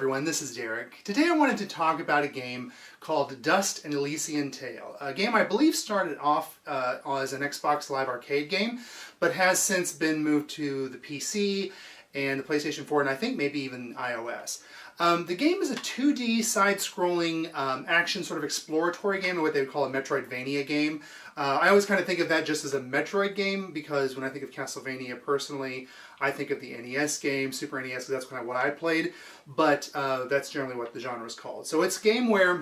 everyone, this is Derek. Today I wanted to talk about a game called Dust and Elysian Tail. A game I believe started off as an Xbox Live Arcade game, but has since been moved to the PC and the PlayStation 4 and I think maybe even iOS. The game is a 2D side-scrolling action sort of exploratory game, or what they would call a Metroidvania game. I always kind of think of that just as a Metroid game because when I think of Castlevania personally, I think of the NES game, Super NES, that's kind of what I played, but that's generally what the genre is called. So it's a game where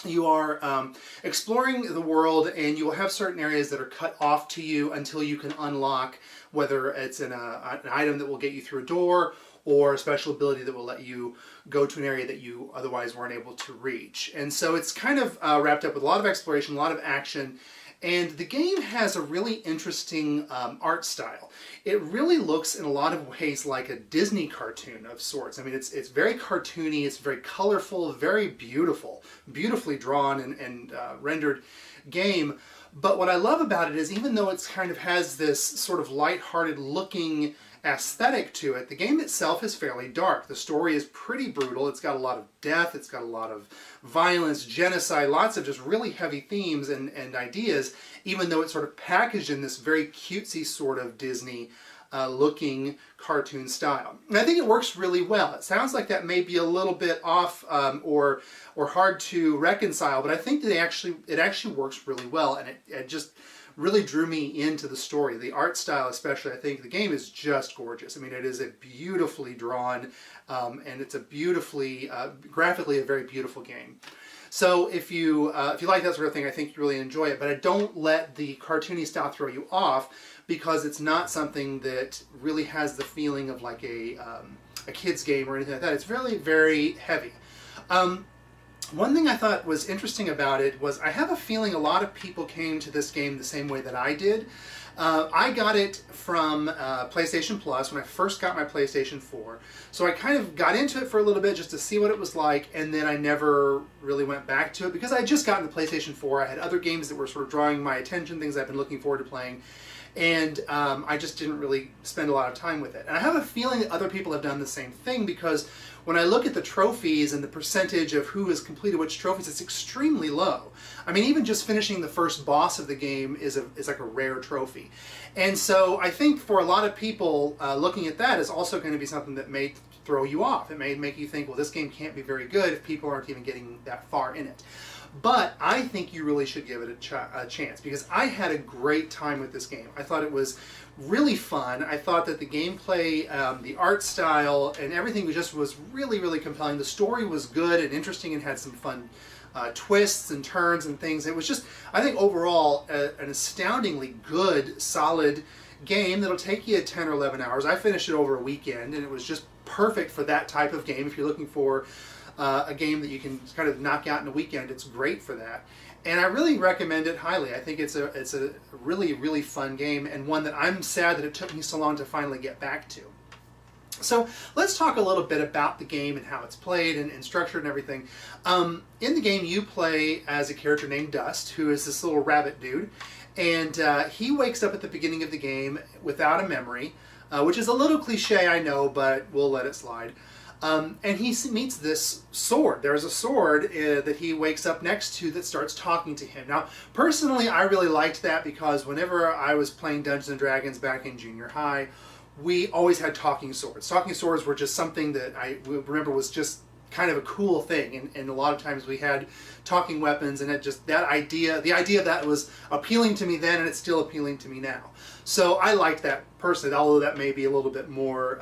you are exploring the world and you will have certain areas that are cut off to you until you can unlock, whether it's an item that will get you through a door or a special ability that will let you go to an area that you otherwise weren't able to reach. And so it's kind of wrapped up with a lot of exploration, a lot of action, and the game has a really interesting art style. It really looks in a lot of ways like a Disney cartoon of sorts. I mean, it's very cartoony, it's very colorful, very beautiful, beautifully drawn and rendered game. But what I love about it is even though it's kind of has this sort of lighthearted looking aesthetic to it, the game itself is fairly dark. The story is pretty brutal. It's got a lot of death, it's got a lot of violence, genocide, lots of just really heavy themes and ideas, even though it's sort of packaged in this very cutesy sort of Disney looking cartoon style. And I think it works really well. It sounds like that may be a little bit off or hard to reconcile, but I think that it actually works really well, and it just really drew me into the story. The art style especially, I think the game is just gorgeous. I mean, it is a beautifully drawn and it's a beautifully, graphically a very beautiful game. So if you like that sort of thing, I think you really enjoy it, but don't let the cartoony style throw you off because it's not something that really has the feeling of like a kid's game or anything like that. It's really very heavy. One thing I thought was interesting about it was I have a feeling a lot of people came to this game the same way that I did. I got it from PlayStation Plus when I first got my PlayStation 4. So I kind of got into it for a little bit just to see what it was like, and then I never really went back to it because I had just gotten the PlayStation 4. I had other games that were sort of drawing my attention, things I've been looking forward to playing, and I just didn't really spend a lot of time with it. And I have a feeling that other people have done the same thing because when I look at the trophies and the percentage of who has completed which trophies, it's extremely low. I mean, even just finishing the first boss of the game is like a rare trophy. And so I think for a lot of people, looking at that is also going to be something that may throw you off. It may make you think, well, this game can't be very good if people aren't even getting that far in it. But I think you really should give it a chance because I had a great time with this game. I thought it was really fun. I thought that the gameplay, the art style, and everything was really, really compelling. The story was good and interesting and had some fun twists and turns and things. It was just, I think overall, an astoundingly good, solid game that'll take you 10 or 11 hours. I finished it over a weekend and it was just perfect for that type of game. If you're looking for a game that you can kind of knock out in a weekend, it's great for that. And I really recommend it highly. I think it's a really, really fun game and one that I'm sad that it took me so long to finally get back to. So let's talk a little bit about the game and how it's played and structured and everything. In the game you play as a character named Dust, who is this little rabbit dude, and he wakes up at the beginning of the game without a memory, which is a little cliche, I know, but we'll let it slide. And he meets this sword. There's a sword that he wakes up next to that starts talking to him. Now, personally, I really liked that because whenever I was playing Dungeons & Dragons back in junior high, we always had talking swords. Talking swords were just something that I remember was just kind of a cool thing, and a lot of times we had talking weapons, and it just the idea of that was appealing to me then, and it's still appealing to me now. So I liked that personally, although that may be a little bit more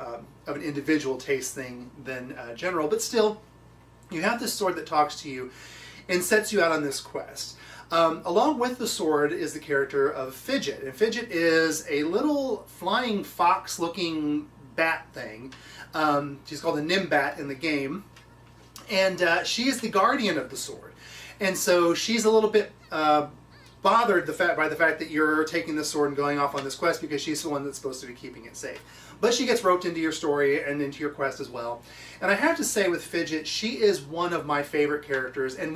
of an individual taste thing than general, but still, you have this sword that talks to you and sets you out on this quest. Along with the sword is the character of Fidget, and Fidget is a little flying fox-looking bat thing. She's called a Nimbat in the game. And she is the guardian of the sword. And so she's a little bit bothered by the fact that you're taking this sword and going off on this quest because she's the one that's supposed to be keeping it safe. But she gets roped into your story and into your quest as well. And I have to say with Fidget, she is one of my favorite characters and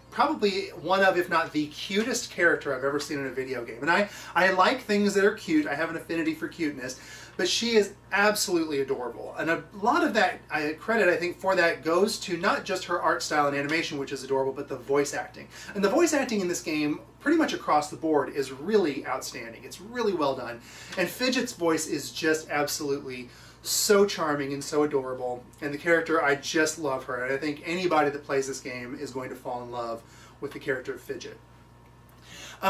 probably one of, if not the cutest character I've ever seen in a video game. And I like things that are cute. I have an affinity for cuteness. but she is absolutely adorable. And a lot of that credit, I think, for that goes to not just her art style and animation, which is adorable, but the voice acting. And the voice acting in this game, pretty much across the board, is really outstanding. It's really well done. And Fidget's voice is just absolutely so charming and so adorable. And the character, I just love her. And I think anybody that plays this game is going to fall in love with the character of Fidget.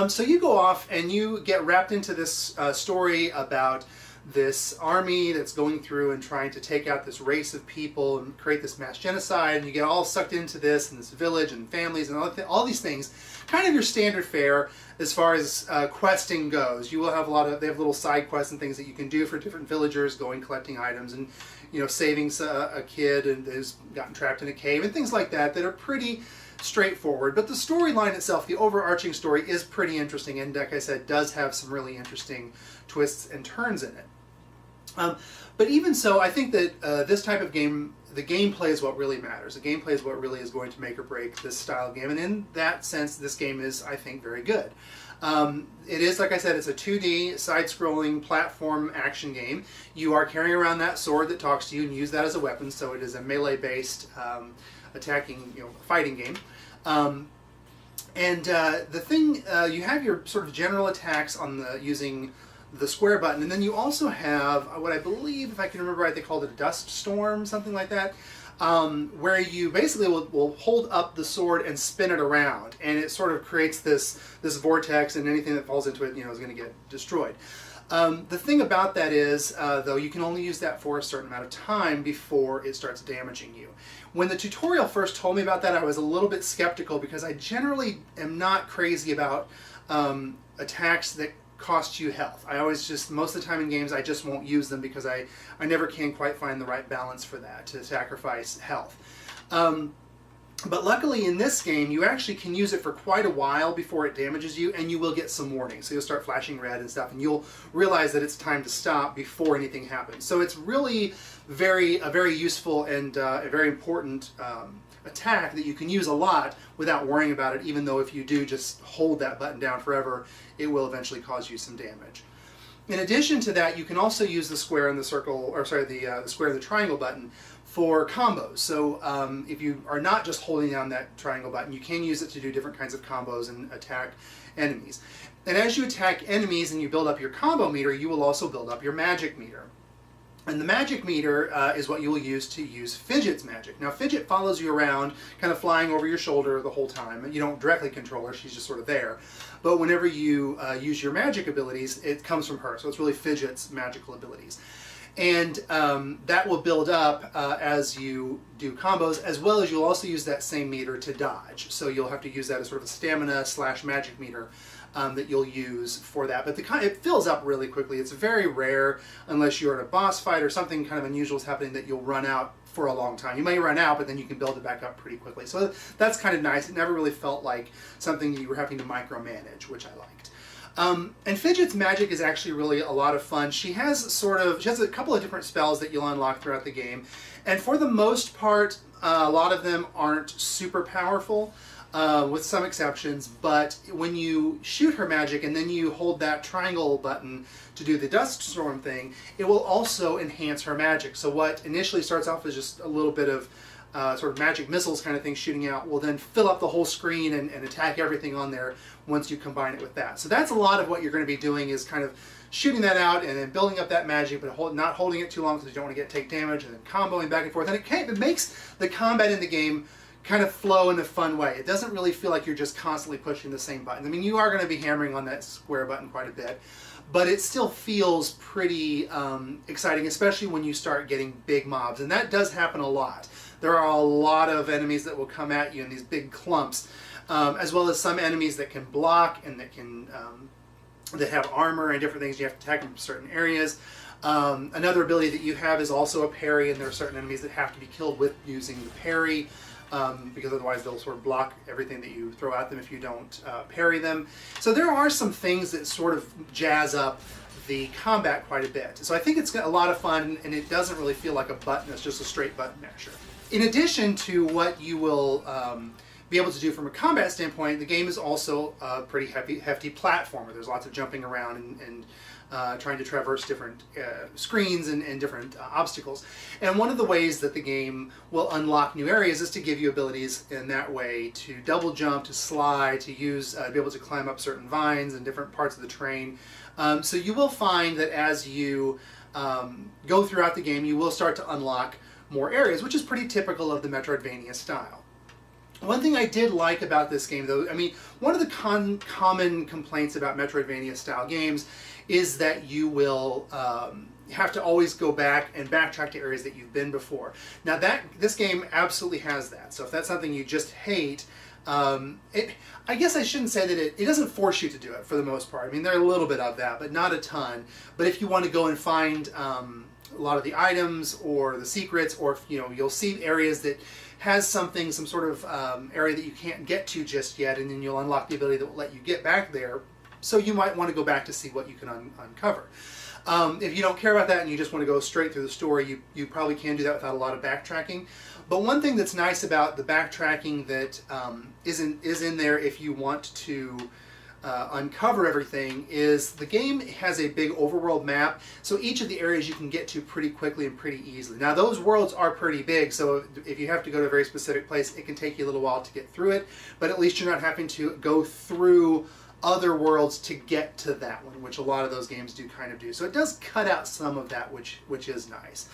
So you go off and you get wrapped into this story about this army that's going through and trying to take out this race of people and create this mass genocide, and you get all sucked into this and this village and families and all these things. Kind of your standard fare as far as questing goes. You will have they have little side quests and things that you can do for different villagers, going collecting items and, you know, saving a kid who's gotten trapped in a cave and things like that are pretty straightforward. But the storyline itself, the overarching story, is pretty interesting, and like I said, does have some really interesting twists and turns in it. But even so, I think that this type of game, the gameplay is what really matters. The gameplay is what really is going to make or break this style of game, and in that sense, this game is, I think, very good. It is, like I said, it's a 2D, side-scrolling platform action game. You are carrying around that sword that talks to you and use that as a weapon, so it is a melee-based attacking, fighting game. The thing, you have your sort of general attacks on using the square button, and then you also have what I believe, if I can remember right, they called it a dust storm, something like that, where you basically will hold up the sword and spin it around, and it sort of creates this vortex, and anything that falls into it, is going to get destroyed. The thing about that is, though, you can only use that for a certain amount of time before it starts damaging you. When the tutorial first told me about that, I was a little bit skeptical because I generally am not crazy about attacks that cost you health. I always most of the time in games, I just won't use them because I never can quite find the right balance for that, to sacrifice health. But luckily in this game, you actually can use it for quite a while before it damages you, and you will get some warnings. So you'll start flashing red and stuff, and you'll realize that it's time to stop before anything happens. So it's really a very useful and a very important attack that you can use a lot without worrying about it, even though if you do just hold that button down forever, it will eventually cause you some damage. In addition to that, you can also use the square and the circle, or sorry, the square and the triangle button for combos. So if you are not just holding down that triangle button, you can use it to do different kinds of combos and attack enemies. And as you attack enemies and you build up your combo meter, you will also build up your magic meter. And the magic meter is what you will use to use Fidget's magic. Now, Fidget follows you around, kind of flying over your shoulder the whole time. You don't directly control her, she's just sort of there. But whenever you use your magic abilities, it comes from her. So it's really Fidget's magical abilities. And that will build up as you do combos, as well as you'll also use that same meter to dodge. So you'll have to use that as sort of a stamina / magic meter that you'll use for that. But it fills up really quickly. It's very rare, unless you're in a boss fight or something kind of unusual is happening, that you'll run out for a long time. You may run out, but then you can build it back up pretty quickly. So that's kind of nice. It never really felt like something you were having to micromanage, which I liked. And Fidget's magic is actually really a lot of fun. She has a couple of different spells that you'll unlock throughout the game. And for the most part, a lot of them aren't super powerful. With some exceptions, but when you shoot her magic and then you hold that triangle button to do the dust storm thing, it will also enhance her magic. So what initially starts off as just a little bit of sort of magic missiles kind of thing shooting out will then fill up the whole screen and attack everything on there once you combine it with that. So that's a lot of what you're going to be doing, is kind of shooting that out and then building up that magic, but not holding it too long because you don't want to take damage, and then comboing back and forth. And it makes the combat in the game kind of flow in a fun way. It doesn't really feel like you're just constantly pushing the same button. I mean, you are going to be hammering on that square button quite a bit, but it still feels pretty exciting, especially when you start getting big mobs, and that does happen a lot. There are a lot of enemies that will come at you in these big clumps, as well as some enemies that can block and that have armor and different things. You have to attack them from certain areas. Another ability that you have is also a parry, and there are certain enemies that have to be killed with using the parry. Because otherwise they'll sort of block everything that you throw at them if you don't parry them. So there are some things that sort of jazz up the combat quite a bit. So I think it's a lot of fun, and it doesn't really feel like a button. It's just a straight button masher. In addition to what you will be able to do from a combat standpoint, the game is also a pretty hefty platformer. There's lots of jumping around and trying to traverse different screens and different obstacles. And one of the ways that the game will unlock new areas is to give you abilities in that way to double jump, to slide, to use, be able to climb up certain vines and different parts of the terrain. So you will find that as you go throughout the game, you will start to unlock more areas, which is pretty typical of the Metroidvania style. One thing I did like about this game, though, I mean, one of the common complaints about Metroidvania style games is that you will have to always go back and backtrack to areas that you've been before. Now this game absolutely has that. So if that's something you just hate, I guess I shouldn't say that it doesn't force you to do it for the most part. I mean, there are a little bit of that, but not a ton. But if you want to go and find a lot of the items or the secrets, or if, you'll see areas that has some sort of area that you can't get to just yet, and then you'll unlock the ability that will let you get back there. So you might want to go back to see what you can uncover. If you don't care about that and you just want to go straight through the story, you probably can do that without a lot of backtracking. But one thing that's nice about the backtracking that is in there if you want to uncover everything is the game has a big overworld map, so each of the areas you can get to pretty quickly and pretty easily. Now those worlds are pretty big, so if you have to go to a very specific place, it can take you a little while to get through it, but at least you're not having to go through other worlds to get to that one, which a lot of those games do kind of do. So it does cut out some of that, which is nice.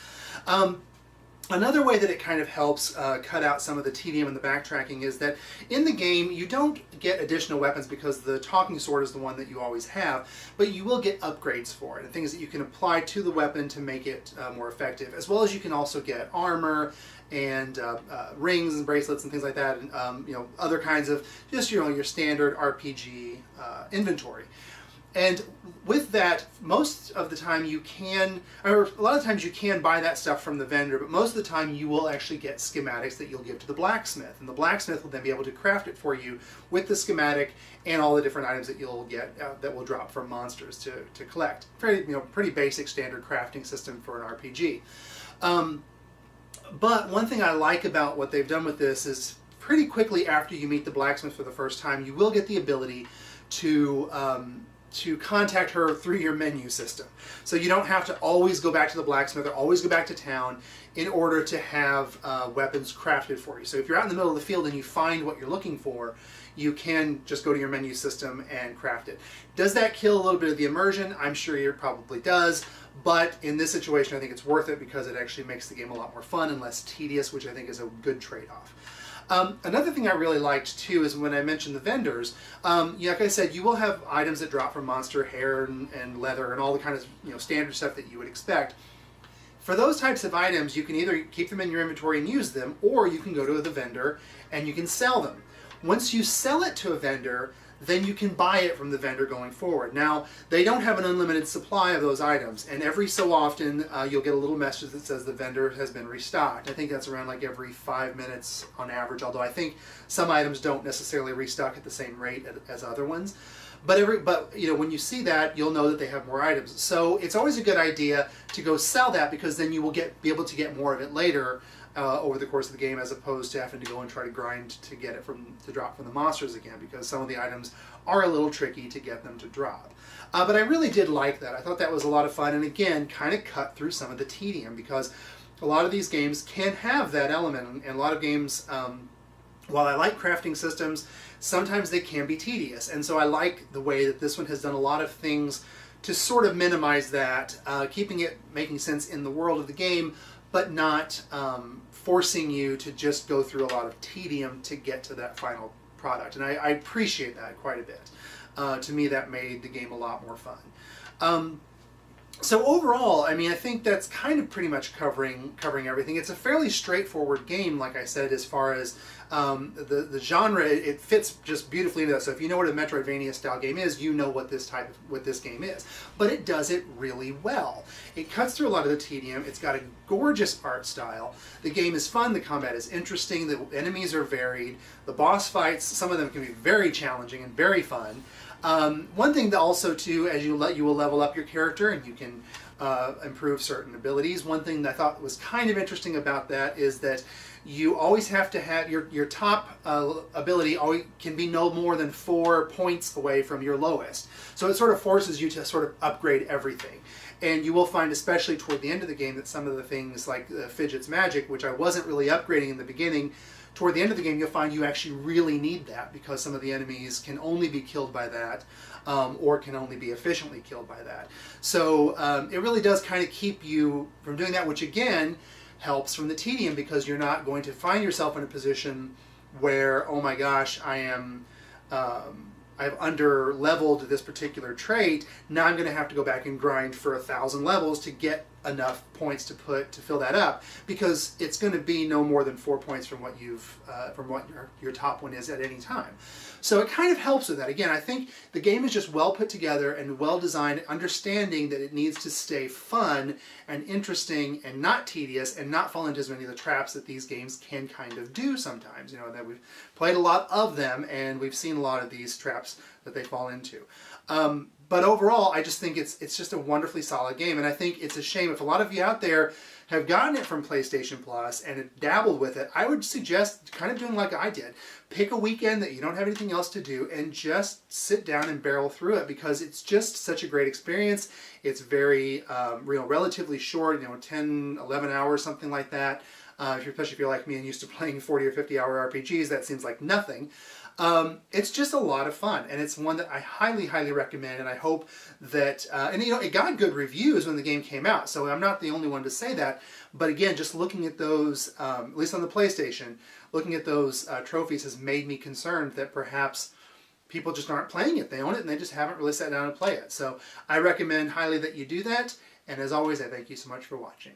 Another way that it kind of helps cut out some of the tedium and the backtracking is that in the game you don't get additional weapons because the talking sword is the one that you always have, but you will get upgrades for it and things that you can apply to the weapon to make it more effective, as well as you can also get armor and rings and bracelets and things like that, and other kinds of just your standard RPG inventory. And with that, most of the time you can, or a lot of times you can buy that stuff from the vendor, but most of the time you will actually get schematics that you'll give to the blacksmith. And the blacksmith will then be able to craft it for you with the schematic and all the different items that you'll get that will drop from monsters to collect. Pretty basic standard crafting system for an RPG. But one thing I like about what they've done with this is pretty quickly after you meet the blacksmith for the first time, you will get the ability to contact her through your menu system. So you don't have to always go back to the blacksmith or always go back to town in order to have weapons crafted for you. So if you're out in the middle of the field and you find what you're looking for, you can just go to your menu system and craft it. Does that kill a little bit of the immersion? I'm sure it probably does, but in this situation I think it's worth it because it actually makes the game a lot more fun and less tedious, which I think is a good trade-off. Another thing I really liked too is when I mentioned the vendors, like I said, you will have items that drop from monster hair and leather and all the kind of standard stuff that you would expect. For those types of items, you can either keep them in your inventory and use them, or you can go to the vendor and you can sell them. Once you sell it to a vendor, then you can buy it from the vendor going forward. Now, they don't have an unlimited supply of those items, and every so often you'll get a little message that says the vendor has been restocked. I think that's around like every 5 minutes on average, although I think some items don't necessarily restock at the same rate as other ones. But when you see that, you'll know that they have more items. So it's always a good idea to go sell that, because then you will be able to get more of it later over the course of the game, as opposed to having to go and try to grind to get it to drop from the monsters again, because some of the items are a little tricky to get them to drop. But I really did like that. I thought that was a lot of fun, and again, kind of cut through some of the tedium, because a lot of these games can have that element, and a lot of games, while I like crafting systems, sometimes they can be tedious, and so I like the way that this one has done a lot of things to sort of minimize that, keeping it making sense in the world of the game, but not forcing you to just go through a lot of tedium to get to that final product. And I appreciate that quite a bit. To me, that made the game a lot more fun. So overall, I mean, I think that's kind of pretty much covering everything. It's a fairly straightforward game, like I said, as far as the genre. It fits just beautifully into that. So if you know what a Metroidvania style game is, you know what this game is. But it does it really well. It cuts through a lot of the tedium. It's got a gorgeous art style. The game is fun. The combat is interesting. The enemies are varied. The boss fights, some of them can be very challenging and very fun. One thing that also too, as you will level up your character and you can improve certain abilities. One thing that I thought was kind of interesting about that is that you always have to have your top ability always can be no more than 4 points away from your lowest. So it sort of forces you to sort of upgrade everything. And you will find, especially toward the end of the game, that some of the things like Fidgets magic, which I wasn't really upgrading in the beginning, toward the end of the game you'll find you actually really need that, because some of the enemies can only be killed by that, or can only be efficiently killed by that. So it really does kind of keep you from doing that, which again helps from the tedium, because you're not going to find yourself in a position where, oh my gosh, I've under leveled this particular trait. Now I'm going to have to go back and grind for 1,000 levels to get enough points to fill that up, because it's going to be no more than 4 points from what your top one is at any time. So it kind of helps with that. Again, I think the game is just well put together and well designed, understanding that it needs to stay fun and interesting and not tedious, and not fall into as many of the traps that these games can kind of do sometimes. You know, that we've played a lot of them and we've seen a lot of these traps that they fall into. But overall, I just think it's just a wonderfully solid game, and I think it's a shame if a lot of you out there have gotten it from PlayStation Plus and dabbled with it. I would suggest kind of doing like I did. Pick a weekend that you don't have anything else to do and just sit down and barrel through it, because it's just such a great experience. It's very, relatively short, 10, 11 hours, something like that. Especially if you're like me and used to playing 40 or 50 hour RPGs, that seems like nothing. It's just a lot of fun, and it's one that I highly, highly recommend, and I hope that, it got good reviews when the game came out, so I'm not the only one to say that, but again, just looking at those, at least on the PlayStation, looking at those trophies has made me concerned that perhaps people just aren't playing it. They own it, and they just haven't really sat down and play it. So I recommend highly that you do that, and as always, I thank you so much for watching.